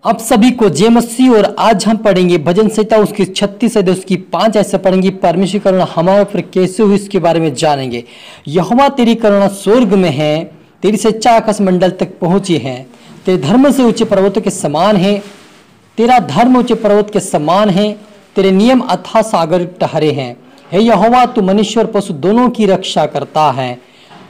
आप सभी को जय मसीह। और आज हम पढ़ेंगे भजन संहिता उसकी 36 अध्याय उसकी 5 ऐसे पढ़ेंगे। परमेश्वर की करुणा हमारे ऊपर कैसे हुई इसके बारे में जानेंगे। यहोवा तेरी करुणा स्वर्ग में है, तेरी सच्चा आकाश मंडल तक पहुंची है। तेरे धर्म से ऊंचे पर्वतों के समान है, तेरा धर्म ऊंचे पर्वत के समान है। तेरे नियम अथाह सागर ठहरे हैं। हे यहोवा, तू मनुष्य और पशु दोनों की रक्षा करता है।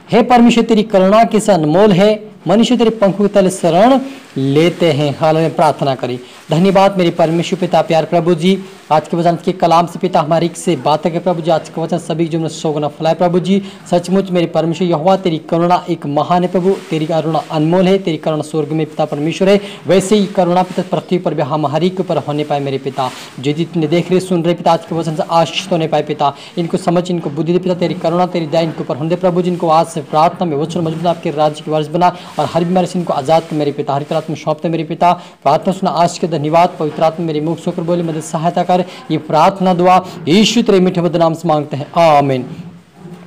हे परमेश्वर, तेरी करुणा कैसा अनमोल है। मनुष्य तेरे पंखों के तले शरण लेते हैं। हाल में प्रार्थना करें। धन्यवाद मेरे परमेश्वर पिता प्यार प्रभु जी, आज के वचन के कलाम से पिता हमारी से बातें कर प्रभु जी। आज का वचन सभी जो सोगना फैलाए प्रभु जी। सचमुच मेरे परमेश्वर यहोवा तेरी करुणा एक महान है प्रभु, तेरी करुणा अनमोल है। तेरी करुणा स्वर्ग में पिता परमेश्वर है, वैसे ही करुणा पिता पृथ्वी पर भी हमारी के ऊपर होने पाए मेरे पिता। जो जितने देख रहे सुन रहे पिता, आज के वचन से आशीष होने पाए पिता। इनको समझ, इनको बुद्धि दे पिता। तेरी करुणा तेरी दया इनके ऊपर होने प्रभु जी। इनको आज से प्रार्थना में वचन मजबूत आपके राज्य के वारिस बना और हर बीमारी से इनको आजाद कर मेरे पिता। हर तरह में सौंपते मेरे पिता। प्रार्थना सुना आज के धन्यवाद। पवित्र आत्मा मेरे मुख से बोले मदद सहायता कर। ये प्रार्थना दुआ यीशु तेरे मीठे मधुर नाम से मांगते हैं, आमीन।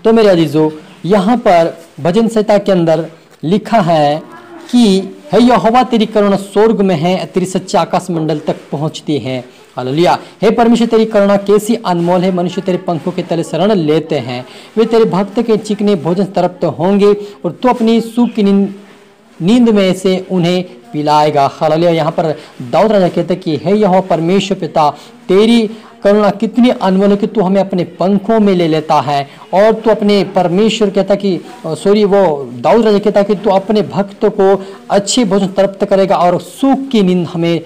तो मेरे अजीजों, यहाँ पर भजन संहिता के अंदर लिखा है कि हे यहोवा तेरी करुणा स्वर्ग में है, तेरी सच्चा आकाश मंडल तक पहुंचती है। हालेलुया। हे परमेश्वर तेरी करुणा कैसी अनमोल है। मनुष्य तेरे पंखों के तले शरण लेते हैं। वे तेरे भक्त के चिकने भोजन तरफ तो होंगे और तू अपनी सुख की नींद में से उन्हें पिलाएगा। हालेलुया। यहाँ पर दाऊद राजा कहते कि हे यहोवा परमेश्वर पिता, तेरी करुणा कितनी अनमोल है कि तू हमें अपने पंखों में ले लेता है। और तू अपने परमेश्वर कहता कि वो दाऊद राजा कहता कि तू अपने भक्त को अच्छे भोजन तृप्त करेगा और सुख की नींद हमें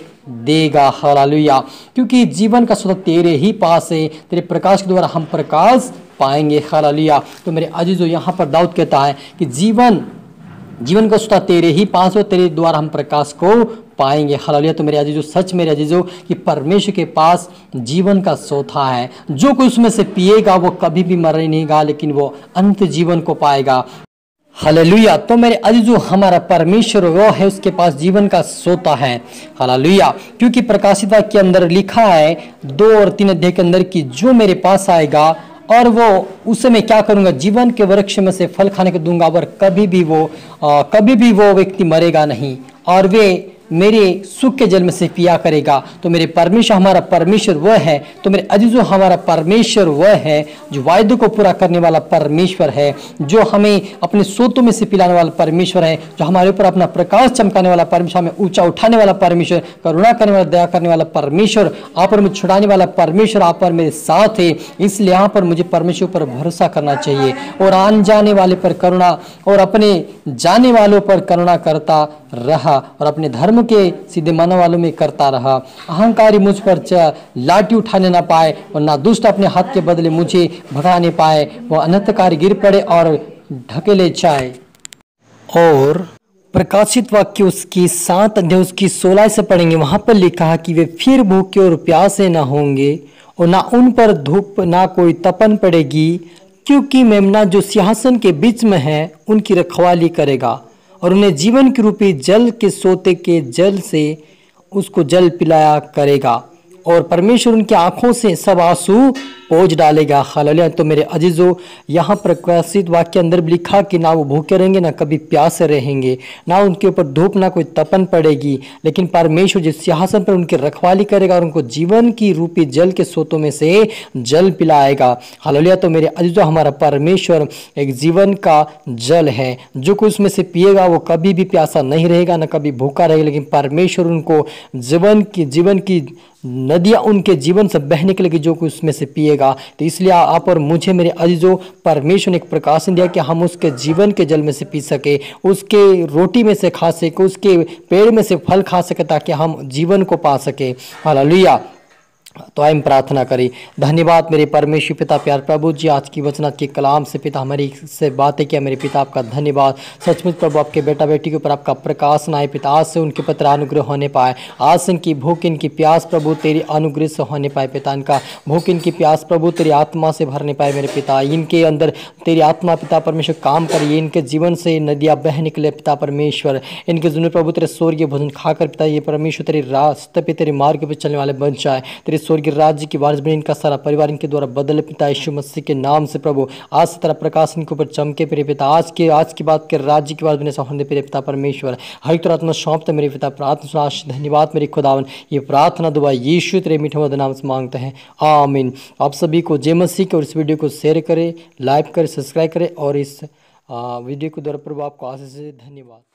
देगा। हालेलुया। क्योंकि जीवन का स्रोत तेरे ही पास है, तेरे प्रकाश के द्वारा हम प्रकाश पाएंगे। हालेलुया। तो मेरे अजीजों, यहाँ पर दाऊद कहता है कि जीवन का स्रोत तेरे ही पास हो, तेरे द्वारा हम प्रकाश को पाएंगे। हालेलुया। तो मेरे अजीजों, सच मेरे अजीजों कि परमेश्वर के पास जीवन का सोता है। जो कोई उसमें से पिएगा वो कभी भी मर नहीं गा, लेकिन वो अंत जीवन को पाएगा। हालेलुया। तो मेरे अजीजों, हमारा परमेश्वर वो है, उसके पास जीवन का सोता है। हालेलुया। क्योंकि प्रकाशित वाक्य के अंदर लिखा है 2 और 3 अध्याय के अंदर कि जो मेरे पास आएगा और वो उसे मैं क्या करूंगा, जीवन के वृक्ष में से फल खाने को दूंगा और कभी भी वो व्यक्ति मरेगा नहीं और वे मेरे सुख के जल में से पिया करेगा। तो मेरे परमेश्वर, हमारा परमेश्वर वह है। तो मेरे अजीजों, हमारा परमेश्वर वह है जो वायदे को पूरा करने वाला परमेश्वर है, जो हमें अपने सोतों में से पिलाने वाला परमेश्वर है, जो हमारे ऊपर अपना प्रकाश चमकाने वाला परमेश्वर, हमें ऊंचा उठाने वाला परमेश्वर, करुणा करने वाला, दया करने वाला परमेश्वर, आप पर मुझे छुड़ाने वाला परमेश्वर आप पर मेरे साथ है। इसलिए यहाँ पर मुझे परमेश्वर पर भरोसा करना चाहिए और आने जाने वाले पर करुणा और अपने जाने वालों पर करुणा करता रहा और अपने धर्म के सीधे मानने वालों में करता रहा। अहंकारी मुझ पर लाठी उठाने ना पाए और ना दुष्ट अपने हाथ के बदले मुझे भगाने पाए। वो अनर्थकारी गिर पड़े और ढकेले जाए। और प्रकाशित वाक्य उसकी 7 अध्याय उसकी 16 से पढ़ेंगे। वहां पर लिखा है कि वे फिर भूखे और प्यासे ना होंगे और ना उन पर धूप ना कोई तपन पड़ेगी, क्योंकि मेमना जो सिंहासन के बीच में है उनकी रखवाली करेगा और उन्हें जीवन के रूपी जल के सोते के जल से उसको जल पिलाया करेगा और परमेश्वर उनकी आंखों से सब आंसू पोंछ डालेगा। हालेलुया। तो मेरे अजीजों, यहाँ प्रकाशित वाक्य के अंदर भी लिखा कि ना वो भूखे रहेंगे, ना कभी प्यासे रहेंगे, ना उनके ऊपर धूप ना कोई तपन पड़ेगी, लेकिन परमेश्वर जिस सिंहासन पर उनकी रखवाली करेगा और उनको जीवन की रूपी जल के सोतों में से जल पिलाएगा। हालेलुया। तो मेरे अजीजों, हमारा परमेश्वर एक जीवन का जल है। जो कोई उसमें से पिएगा वो कभी भी प्यासा नहीं रहेगा, ना कभी भूखा रहेगा, लेकिन परमेश्वर उनको जीवन की नदियां उनके जीवन से बहने के लिए जो कोई उसमें से पिएगा। तो इसलिए आप और मुझे मेरे अजीजों, परमेश्वर ने एक प्रकाशन दिया कि हम उसके जीवन के जल में से पी सके, उसके रोटी में से खा सके, उसके पेड़ में से फल खा सके, ताकि हम जीवन को पा सके। हालेलुया। तो हम प्रार्थना करें। धन्यवाद मेरे परमेश्वर पिता प्यार प्रभु जी, आज की वचन के कलाम से पिता हमारी से बातें किया। मेरे पिता आपका धन्यवाद। सचमुच प्रभु आपके बेटा बेटी के ऊपर आपका प्रकाश न आए पिता, आज से उनके पत्र अनुग्रह होने पाए। आज से इनकी भूख इनकी प्यास प्रभु तेरी अनुग्रह से होने पाए पिता। इनका भूख इनकी प्यास प्रभु तेरी आत्मा से भरने पाए मेरे पिता। इनके अंदर तेरी आत्मा पिता परमेश्वर काम करिए, इनके जीवन से नदियाँ बह निकले पिता परमेश्वर। इनके जुनून प्रभु तेरे स्वर्गीय भोजन खाकर पिता ये परमेश्वर तेरे रास्ते पे तेरे मार्ग पे चलने वाले बन जाए, तेरे स्वर्गीय राज्य की वारिस बने, इनका सारा परिवार इनके द्वारा बदले पिता यीशु मसीह के नाम से प्रभु। आज से तेरा प्रकाश इनके ऊपर चमके मेरे पिता, आज की बात के राज्य की वारिस बने सौंदे मेरे पिता परमेश्वर। हर एक आत्मा सौंपते मेरे पिता, प्रार्थना धन्यवाद मेरे खुदावन। ये प्रार्थना दुआ यीशु तेरे मीठे मधुर नाम से मांगते हैं, आमीन। आप सभी को जय मसीह के, और इस वीडियो को शेयर करें, लाइक करें, सब्सक्राइब करें, और इस वीडियो के द्वारा प्रभु आपको आशीष दे। धन्यवाद।